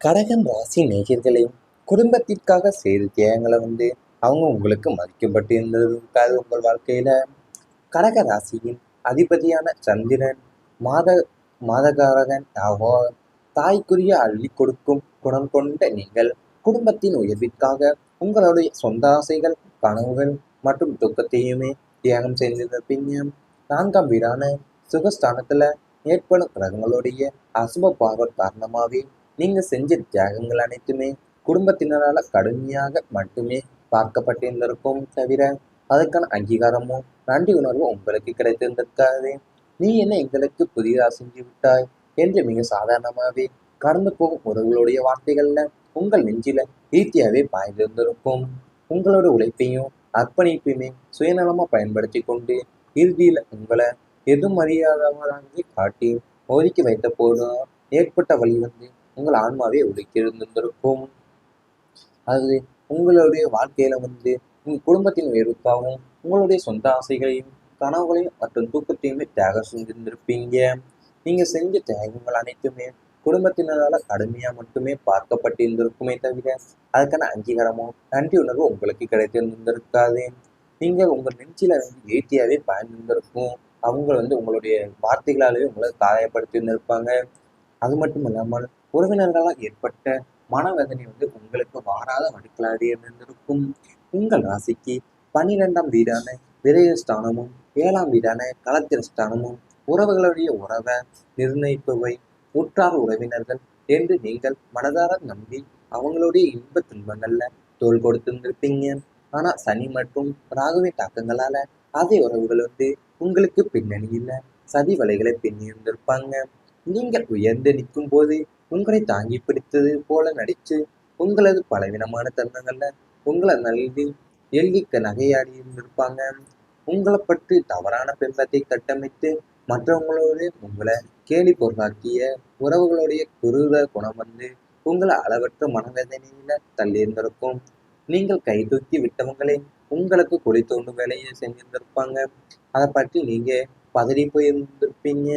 கடகம் ராசி நேயர்களே, குடும்பத்திற்காக செய்த தியாகங்களை அவங்க உங்களுக்கு மதிக்கப்பட்டு இருந்தது இருக்காது உங்கள் வாழ்க்கையில. கடக ராசியின் அதிபதியான சந்திரன் மாத மாதகாரகன் ஆவார். தாய்க்குரிய அள்ளி கொடுக்கும் குணம் கொண்ட நீங்கள் குடும்பத்தின் உயர்விற்காக உங்களுடைய சொந்த ஆசைகள், கனவுகள் மற்றும் துக்கத்தையுமே தியாகம் செய்திருப்பீங்க. 4ஆம் வீடான சுகஸ்தானத்துல ஏற்படும் கிரகங்களுடைய அசுப பார்வை காரணமாகவே நீங்க செஞ்ச தியாகங்கள் அனைத்துமே குடும்பத்தினரால கடுமையாக மட்டுமே பார்க்கப்பட்டிருந்திருக்கும் தவிர அதற்கான அங்கீகாரமும் நன்றி உணர்வும் உங்களுக்கு கிடைத்திருந்திருக்காது. நீ என்ன எங்களுக்கு புதிதாக செஞ்சு விட்டாய் என்று மிக சாதாரணமாகவே கடந்து போகும் உறவுகளுடைய வார்த்தைகள்ல உங்கள் நெஞ்சில ஈர்த்தியாவே பாய்ந்திருந்திருக்கும். உங்களோட உழைப்பையும் அர்ப்பணிப்பையுமே சுயநலமா பயன்படுத்தி கொண்டு இறுதியில உங்களை எதுவும் அறியாதவராக காட்டி ஒதுக்கி வைத்த போதும் ஏற்பட்ட வழி உங்கள் ஆன்மாவே ஒதுக்கி இருந்திருக்கும். அது உங்களுடைய வாழ்க்கையில உங்க குடும்பத்தின் உயர்வுக்காகவும் உங்களுடைய சொந்த ஆசைகளையும் கனவுகளையும் மற்றும் தூக்கத்தையுமே தியாகம் செஞ்சிருந்திருப்பீங்க. நீங்க செஞ்ச தியாகங்கள் அனைத்துமே குடும்பத்தினரால கடுமையா மட்டுமே பார்க்கப்பட்டிருந்திருக்குமே தவிர அதுக்கான அங்கீகாரமோ நன்றி உணர்வு உங்களுக்கு கிடைத்திருந்திருக்காது. நீங்கள் உங்கள் நெஞ்சில ஏற்றியாவே பயந்திருந்திருக்கும். அவங்க உங்களுடைய வார்த்தைகளாலேயே உங்களை காயப்படுத்தி இருந்திருப்பாங்க. அது மட்டும் இல்லாமல் உறவினர்களால் ஏற்பட்ட மனவேதனை உங்களுக்கு வாராத வடுக்களாக இருந்திருக்கும். உங்கள் ராசிக்கு 12ஆம் வீடான விரயஸ்தானமும் 7ஆம் வீடான கலத்திரஸ்தானமும் உறவுகளுடைய உறவை நிர்ணயிப்பவை உற்றார் உறவினர்கள் என்று நீங்கள் மனதார நம்பி அவங்களுடைய இன்ப துன்பங்கள்ல தோல் கொடுத்திருந்திருப்பீங்க. ஆனா சனி மற்றும் ராகுவின் தாக்கங்களால அதே உறவுகள் உங்களுக்கு பின்னணியில சதி வலைகளை பின்னியிருந்திருப்பாங்க. நீங்கள் உயர்ந்து நிற்கும் போது உங்களை தாங்கி பிடித்தது போல நடித்து உங்களது பலவீனமான தருணங்கள்ல உங்களை நல்கி எல்கிக்க நகையாடி இருந்திருப்பாங்க. உங்களை பற்றி தவறான பிம்பத்தை கட்டமைத்து மற்றவங்களோடு உங்களை கேலி பொருளாக்கிய உறவுகளுடைய குரூர குணம் உங்களை அளவற்ற மனவேதனையில தள்ளி இருந்திருக்கும். நீங்கள் கை தூக்கி விட்டவங்களே உங்களுக்கு குழி தோண்டும் வேலையை செஞ்சிருந்திருப்பாங்க. அதை பற்றி நீங்க பதறி போயிருந்திருப்பீங்க.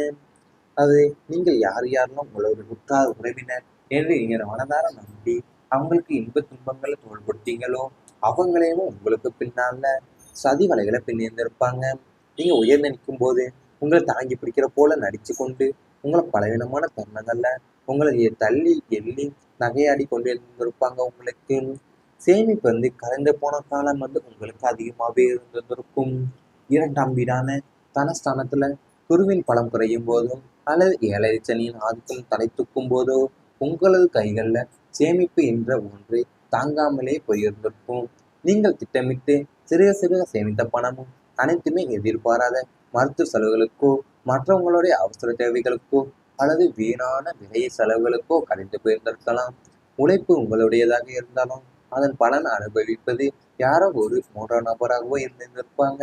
அது நீங்கள் யாரெல்லாம் உங்களோட உற்றார் உறவினர் என்று நீங்கள் மனதார நம்பி அவங்களுக்கு இன்ப துன்பங்களை தோல் கொடுத்தீங்களோ அவங்களையும் உங்களுக்கு பின்னால சதி வலைகளை பின்னிருந்திருப்பாங்க. நீங்க உயர்ந்து நிற்கும் போது உங்களை தாங்கி பிடிக்கிற போல நடிச்சு கொண்டு உங்களை பலவீனமான தருணங்கள்ல உங்களை தள்ளி எள்ளி நகையாடி கொண்டு இருந்திருப்பாங்க. உங்களுக்கு சேமிப்பு கலந்து போன காலம் உங்களுக்கு அதிகமாகவே இருந்திருக்கும். 2ஆம் வீடான தனஸ்தானத்துல குருவின் பலம் குறையும் போதும் அல்லது ஏழரை சனியின் ஆதிக்கம் தலை தூக்கும் போதோ உங்களது கைகளில் சேமிப்பு என்ற ஒன்றை தாங்காமலே போயிருந்திருக்கும். நீங்கள் திட்டமிட்டு சிறுக சிறுக சேமித்த பணமும் அனைத்துமே எதிர்பாராத மருத்துவ செலவுகளுக்கோ மற்றவங்களுடைய அவசர தேவைகளுக்கோ அல்லது வீணான விலை செலவுகளுக்கோ கரைந்து போயிருந்திருக்கலாம். உழைப்பு உங்களுடையதாக இருந்தாலும் அதன் பலன் அனுபவிப்பது யாரோ ஒரு 3ஆம் நபராகவோ இருந்திருப்பாங்க.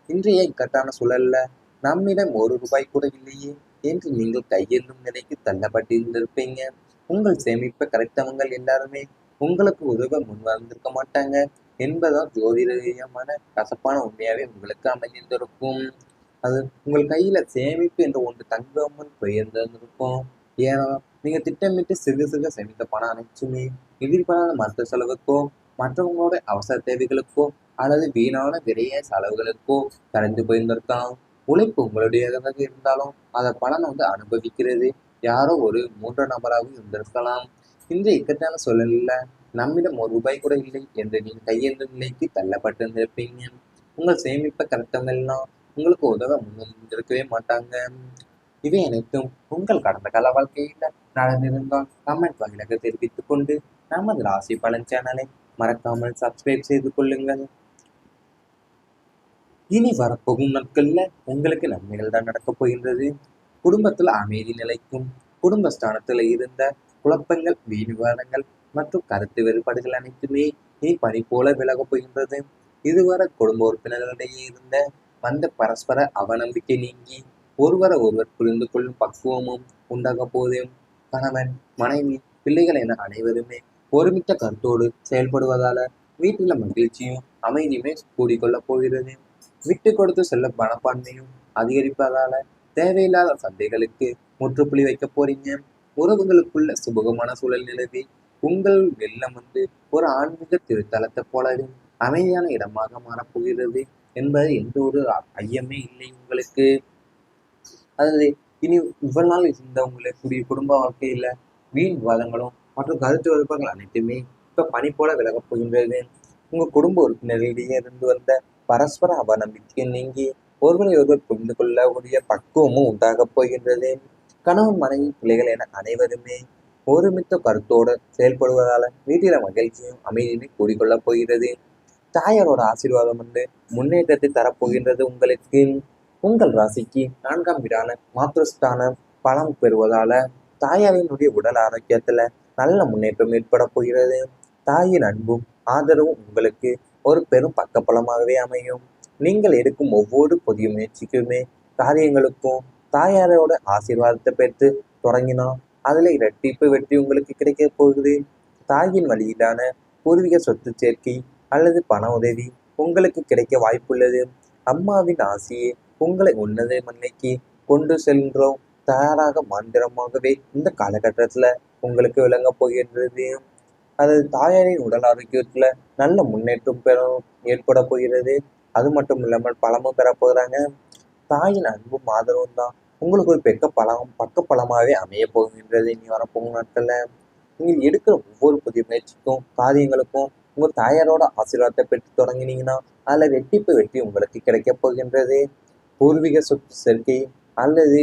இன்றைய இக்கட்டான சூழல்ல நம்மிடம் ₹1 கூட இல்லையே என்று நீங்கள் கையெழுந்தும் நிலைக்கு தள்ளப்பட்டிருந்திருப்பீங்க. உங்கள் சேமிப்பை கரைத்தவங்க எல்லாருமே உங்களுக்கு உதவ முன் வந்திருக்க மாட்டாங்க என்பதால் ஜோதிடமான கசப்பான உண்மையாவே உங்களுக்கு அமைந்திருந்திருக்கும். அது உங்கள் கையில சேமிப்பு என்ற ஒன்று தங்காமல் போயிருந்திருக்கும். ஏன்னா நீங்க திட்டமிட்டு சிறு சிறு சேமித்த பணம் அனைத்துமே எதிர்பாராத மருத்துவ செலவுக்கோ மற்றவங்களோட அவசர தேவைகளுக்கோ அல்லது வீணான விரைய செலவுகளுக்கோ கரைந்து போயிருந்திருக்கலாம். உழைப்பு உங்களுடையதாக இருந்தாலும் அதை பலனை அனுபவிக்கிறது யாரோ ஒரு 3ஆம் நபராகவும் இருந்திருக்கலாம். இன்றைய இக்கட்டான சூழலில் நம்மிடம் ₹1 கூட இல்லை என்று நீங்கள் கையெழுந்த நிலைக்கு தள்ளப்பட்டிருந்திருப்பீங்க. உங்கள் சேமிப்பை கரெக்டவங்க எல்லாம் உங்களுக்கு உதவ முன்வந்திருக்கவே மாட்டாங்க. இவை அனைத்தும் உங்கள் கடந்த கால வாழ்க்கையில நடந்திருந்தால் கமெண்ட் வாயிலாக தெரிவித்துக் கொண்டு நமது ராசி பலன் சேனலை மறக்காமல் சப்ஸ்கிரைப் செய்து கொள்ளுங்கள். இனி வரப்போகும் நாட்கள்ல உங்களுக்கு நன்மைகள் தான் நடக்கப் போகின்றது. குடும்பத்துல அமைதி நிலைக்கும். குடும்பஸ்தானத்துல இருந்த குழப்பங்கள், வீண் விவாதங்கள் மற்றும் கருத்து வேறுபாடுகள் அனைத்துமே இனி பனி போல விலகப் போகின்றது. இதுவரை குடும்ப உறுப்பினர்களிடையே இருந்த வந்த பரஸ்பர அவநம்பிக்கை நீங்கி ஒருவரை ஒருவர் புரிந்து கொள்ளும் பக்குவமும் உண்டாக போதும். கணவன், மனைவி, பிள்ளைகள் என அனைவருமே ஒருமித்த கருத்தோடு செயல்படுவதால வீட்டுல மகிழ்ச்சியும் அமைதியுமே கூடிக்கொள்ளப் போகிறது. விட்டு கொடுத்து செல்ல மனப்பான்மையும் அதிகரிப்பதால தேவையில்லாத சண்டைகளுக்கு முற்றுப்புள்ளி வைக்க போறீங்க. உறவுகளுக்குள்ள சுபகமான சூழல் நிலவி உங்கள் வெள்ளம் ஒரு ஆன்மீக திருத்தலத்தை போலவே அமைதியான இடமாக மாறப்போகிறது என்பது எந்த ஒரு ஐயமே இல்லை உங்களுக்கு. அதாவது இனி இவ்வளவு நாள் இருந்த உங்களுடைய குடும்ப வாழ்க்கையில வீண் விவாதங்களும் மற்றும் கருத்து வேறுபாடுகள் அனைத்துமே இப்ப பனி போல விலகப் போகின்றது. உங்க குடும்ப உறுப்பினர்களிடையே இருந்து வந்த பரஸ்பர அவநம்பிக்கை நீங்கி ஒருவரை ஒருவர் புரிந்து கொள்ளக்கூடிய பக்குவமும் உண்டாகப் போகின்றது. கணவன் மனைவி பிள்ளைகள் என அனைவருமே ஒருமித்த கருத்தோடு செயல்படுவதால வீட்டில மகிழ்ச்சியும் அமைதியுமே கூடிக்கொள்ளப் போகிறது. தாயாரோட ஆசீர்வாதம் முன்னேற்றத்தை தரப்போகின்றது உங்களுக்கு. உங்கள் ராசிக்கு 4ஆம் வீடான மாத்ருஸ்தான பலம் பெறுவதால தாயாரினுடைய உடல் ஆரோக்கியத்துல நல்ல முன்னேற்றம் ஏற்பட போகிறது. தாயின் அன்பும் ஆதரவும் உங்களுக்கு ஒரு பெரும் பக்கபலமாகவே அமையும். நீங்கள் எடுக்கும் ஒவ்வொரு புதிய முயற்சிக்குமே காரியங்களுக்கும் தாயாரோட ஆசீர்வாதத்தை பெற்று தொடங்கினா அதுல இரட்டிப்பு வெற்றி உங்களுக்கு கிடைக்க போகுது. தாயின் வழியிலான பூர்வீக சொத்து சேர்க்கை அல்லது பண உதவி உங்களுக்கு கிடைக்க வாய்ப்புள்ளது. அம்மாவின் ஆசையே உங்களை உன்னத மண்ணைக்கு கொண்டு செல்கிறோம் தயாராக மந்திரமாகவே இந்த காலகட்டத்துல உங்களுக்கு விளங்க போகின்றது. அதாவது தாயாரின் உடல் ஆரோக்கியத்துல நல்ல முன்னேற்றம் ஏற்பட போகிறது. அது மட்டும் இல்லாமல் பலமும் பெற போகிறாங்க. தாயின் அன்பும் ஆதரவும் தான் உங்களுக்கு ஒரு பக்க பலமாகவே அமைய போகின்றது இனி வரப்போகும் நாட்கள்ல. நீங்கள் எடுக்கிற ஒவ்வொரு புதிய முயற்சிக்கும் காரியங்களுக்கும் உங்கள் தாயாரோட ஆசீர்வாதத்தை பெற்று தொடங்கினீங்கன்னா அதில் ரெட்டிப்பு வெற்றி உங்களுக்கு கிடைக்கப் போகின்றது. பூர்வீக சொத்து சேர்க்கை அல்லது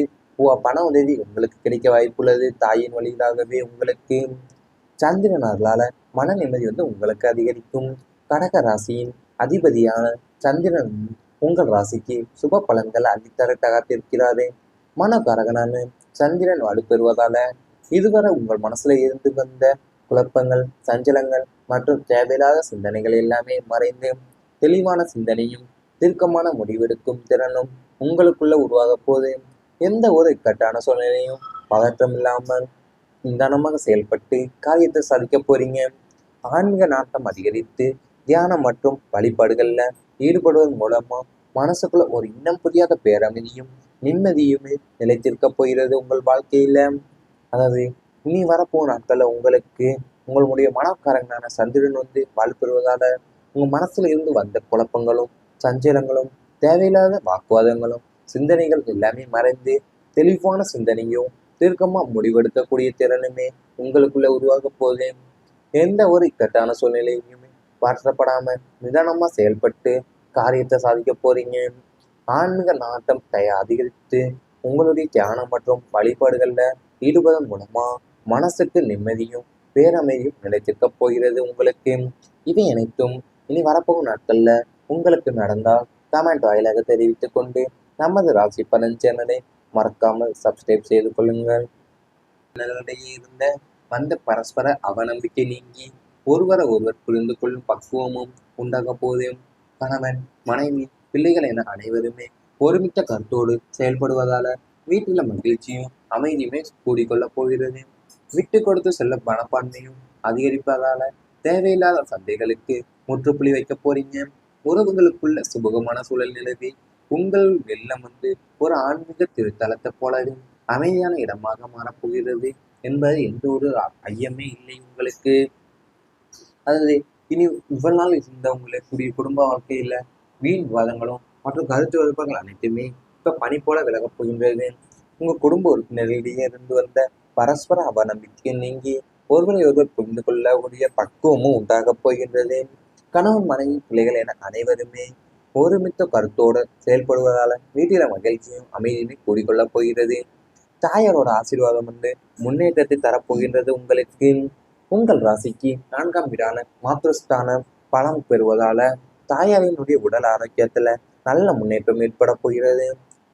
பண உதவி உங்களுக்கு கிடைக்க வாய்ப்புள்ளது. தாயின் வழியிலாகவே உங்களுக்கு சந்திரனால மன நிம்மதி உங்களுக்கு அதிகரிக்கும். கடக ராசியின் அதிபதியான சந்திரன் உங்கள் ராசிக்கு சுப பலன்கள் அள்ளித்தர காத்திருக்கிறாரு. மனகாரகனான சந்திரன் வலுப்பெறுவதால இதுவரை உங்கள் மனசுல இருந்து வந்த குழப்பங்கள், சஞ்சலங்கள் மற்றும் தேவையில்லாத சிந்தனைகள் எல்லாமே மறைந்து தெளிவான சிந்தனையும் தீர்க்கமான முடிவெடுக்கும் திறனும் உங்களுக்குள்ள உருவாக போது. எந்த ஒரு இக்கட்டான சூழ்நிலையும் பதற்றம் இல்லாமல் நிதானமாக செயல்பட்டு காரியத்தை சாதிக்க போறீங்க. ஆன்மீக நாட்டம் அதிகரித்து தியானம் மற்றும் வழிபாடுகள்ல ஈடுபடுவதன் மூலமா மனசுக்குள்ள ஒரு இன்னும் புரியாத பேரமைதியும் நிம்மதியுமே நிலைத்திருக்க போகிறது உங்கள் வாழ்க்கையில. அதாவது இனி வரப்போகிற நாட்கள்ல உங்களுக்கு உங்களுடைய மனக்காரங்களான சந்திரன் வலுப்பெறுவதால உங்க மனசுல இருந்து வந்த குழப்பங்களும் சஞ்சலங்களும் தேவையில்லாத வாக்குவாதங்களும் சிந்தனைகள் எல்லாமே மறைந்து தெளிவான சிந்தனையும் தீர்க்கமா முடிவெடுக்கக்கூடிய திறனுமே உங்களுக்குள்ள உருவாக போகுது. எந்த ஒரு இக்கட்டான சூழ்நிலையுமே மாற்றப்படாம நிதானமா செயல்பட்டு காரியத்தை சாதிக்க போறீங்க. ஆன்மீக நாட்டம் அதிகரித்து உங்களுடைய தியானம் மற்றும் வழிபாடுகள்ல ஈடுபதன் மூலமா மனசுக்கு நிம்மதியும் பேரமைதியும் நிலைத்திருக்க போகிறது உங்களுக்கு. இவை அனைத்தும் இனி வரப்போகும் நாட்கள்ல உங்களுக்கு நடந்தால் கமெண்ட் வாயிலாக தெரிவித்துக் கொண்டு நமது ராசி பலன் சேனலை மறக்காமல் சப்ஸ்கிரைப் செய்து கொள்ளுங்கள். இருந்த வந்த பரஸ்பர அவநம்பிக்கை நீங்கி ஒருவரை ஒருவர் புரிந்து கொள்ளும் பக்குவமும் உண்டாக போதும். கணவன் மனைவி பிள்ளைகள் என அனைவருமே ஒருமித்த கருத்தோடு செயல்படுவதால வீட்டில மகிழ்ச்சியும் அமைதியுமே கூடிக்கொள்ளப் போகிறது. விட்டு கொடுத்து செல்ல மனப்பான்மையும் அதிகரிப்பதால தேவையில்லாத சண்டைகளுக்கு முற்றுப்புள்ளி வைக்க போறீங்க. உறவுகளுக்குள்ள சுபகமான சூழல் நிலவி உங்கள் வெள்ளம் ஒரு ஆன்மீக திருத்தலத்தை போலவே அமைதியான இடமாக மாறப்போகிறது என்பது எந்த ஒரு ஐயமே இல்லை உங்களுக்கு. அதாவது இனி இவ்வளவு நாள் இருந்த உங்களுடைய குடும்ப வாழ்க்கையில வீண் விவாதங்களும் மற்றும் கருத்து வேறுபாடுகள் அனைத்துமே இப்ப பனி போல விலகப் போகின்றது. உங்க குடும்ப உறுப்பினர்களிடையே இருந்து வந்த பரஸ்பர அவநம்பிக்கை நீங்கி ஒருவரை ஒருவர் புரிந்து கொள்ளக்கூடிய பக்குவமும் உண்டாகப் போகின்றது. கணவன் மனைவி பிள்ளைகள் என அனைவருமே ஒருமித்த கருத்தோடு செயல்படுவதால வீட்டில மகிழ்ச்சியும் அமைதியுமே கூடிக்கொள்ளப் போகிறது. தாயாரோட ஆசீர்வாதம் முன்னேற்றத்தை தரப்போகின்றது உங்களுக்கு. உங்கள் ராசிக்கு 4ஆம் வீடான மாத்ருஸ்தான பலம் பெறுவதால தாயாரினுடைய உடல் ஆரோக்கியத்துல நல்ல முன்னேற்றம் ஏற்பட போகிறது.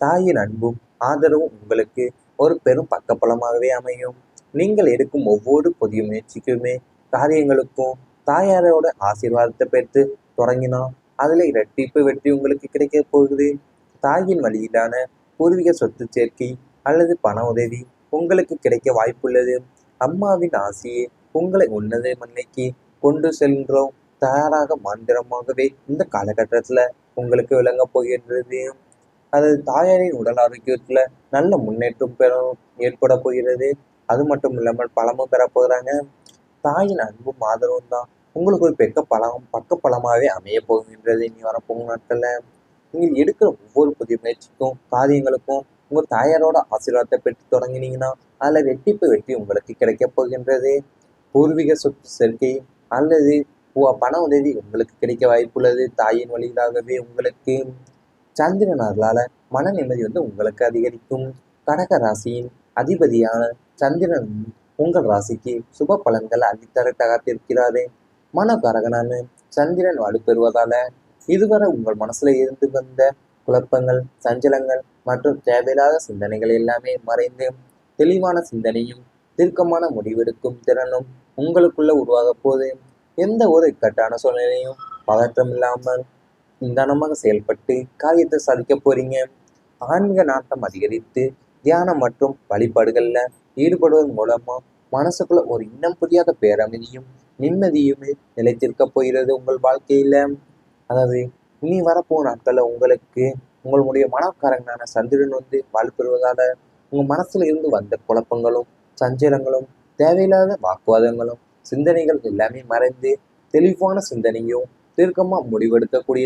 தாயின் அன்பும் ஆதரவும் உங்களுக்கு ஒரு பெரும் பக்கபலமாகவே அமையும். நீங்கள் எடுக்கும் ஒவ்வொரு புதிய முயற்சிக்குமே காரியங்களுக்கும் தாயாரோட ஆசீர்வாதத்தை பெற்று தொடங்கினா அதுல இரட்டிப்பு வெற்றி உங்களுக்கு கிடைக்க போகுது. தாயின் வழியிலான பூர்வீக சொத்து சேர்க்கை அல்லது பண உதவி உங்களுக்கு கிடைக்க வாய்ப்புள்ளது. அம்மாவின் ஆசையே உங்களை உன்னத மண்ணைக்கு கொண்டு செல்கிறோம் தயாராக மந்திரமாகவே இந்த காலகட்டத்துல உங்களுக்கு விளங்க போகின்றது. அதாவது தாயாரின் உடல் ஆரோக்கியத்துல நல்ல முன்னேற்றம் ஏற்பட போகிறது. அது மட்டும் இல்லாமல் பலமும் பெற போகிறாங்க. தாயின் அன்பும் ஆதரவும் தான் உங்களுக்கு ஒரு பக்கப்பலமாகவே அமைய போகின்றது. இனி வரப்போகும் நாட்களில் நீங்கள் எடுக்கிற ஒவ்வொரு புதிய முயற்சிக்கும் காரியங்களுக்கும் உங்கள் தாயாரோட ஆசீர்வாதத்தை பெற்று தொடங்கினீங்கன்னா அதில் ரெட்டிப்பு வெற்றி உங்களுக்கு கிடைக்கப் போகின்றது. பூர்வீக சொத்து சேர்க்கை அல்லது பண உதவி உங்களுக்கு கிடைக்க வாய்ப்புள்ளது. தாயின் வழியிலாகவே உங்களுக்கு சந்திரன் அருளால் மன நிம்மதி உங்களுக்கு அதிகரிக்கும். கடக ராசியின் அதிபதியான சந்திரன் உங்கள் ராசிக்கு சுப பலன்கள் அள்ளித்தர காத்திருக்கிறாரு. மனகாரகனான சந்திரன் வலுப்பெறுவதால இதுவரை உங்கள் மனசுல இருந்து வந்த குழப்பங்கள், சஞ்சலங்கள் மற்றும் தேவையில்லாத சிந்தனைகள் எல்லாமே மறைந்து தெளிவான சிந்தனையும் தீர்க்கமான முடிவெடுக்கும் திறனும் உங்களுக்குள்ள உருவாக போது. எந்த ஒரு இக்கட்டான சூழ்நிலையும் பதற்றம் இல்லாமல் நிதானமாக செயல்பட்டு காரியத்தை சாதிக்க போறீங்க. ஆன்மீக நாட்டம் அதிகரித்து தியானம் மற்றும் வழிபாடுகள்ல ஈடுபடுவதன் மூலமா மனசுக்குள்ள ஒரு இன்னும் புரியாத பேரமைதியும் நிம்மதியுமே நிலைத்திருக்க போகிறது உங்கள் வாழ்க்கையில. அதாவது இனி வரப்போகிற நாட்களில் உங்களுக்கு உங்களுடைய மனக்காரங்களான சந்திரன் வலுப்பெறுவதால உங்கள் மனசுல இருந்து வந்த குழப்பங்களும் சஞ்சலங்களும் தேவையில்லாத வாக்குவாதங்களும் சிந்தனைகள் எல்லாமே மறைந்து தெளிவான சிந்தனையும் தீர்க்கமாக முடிவெடுக்கக்கூடிய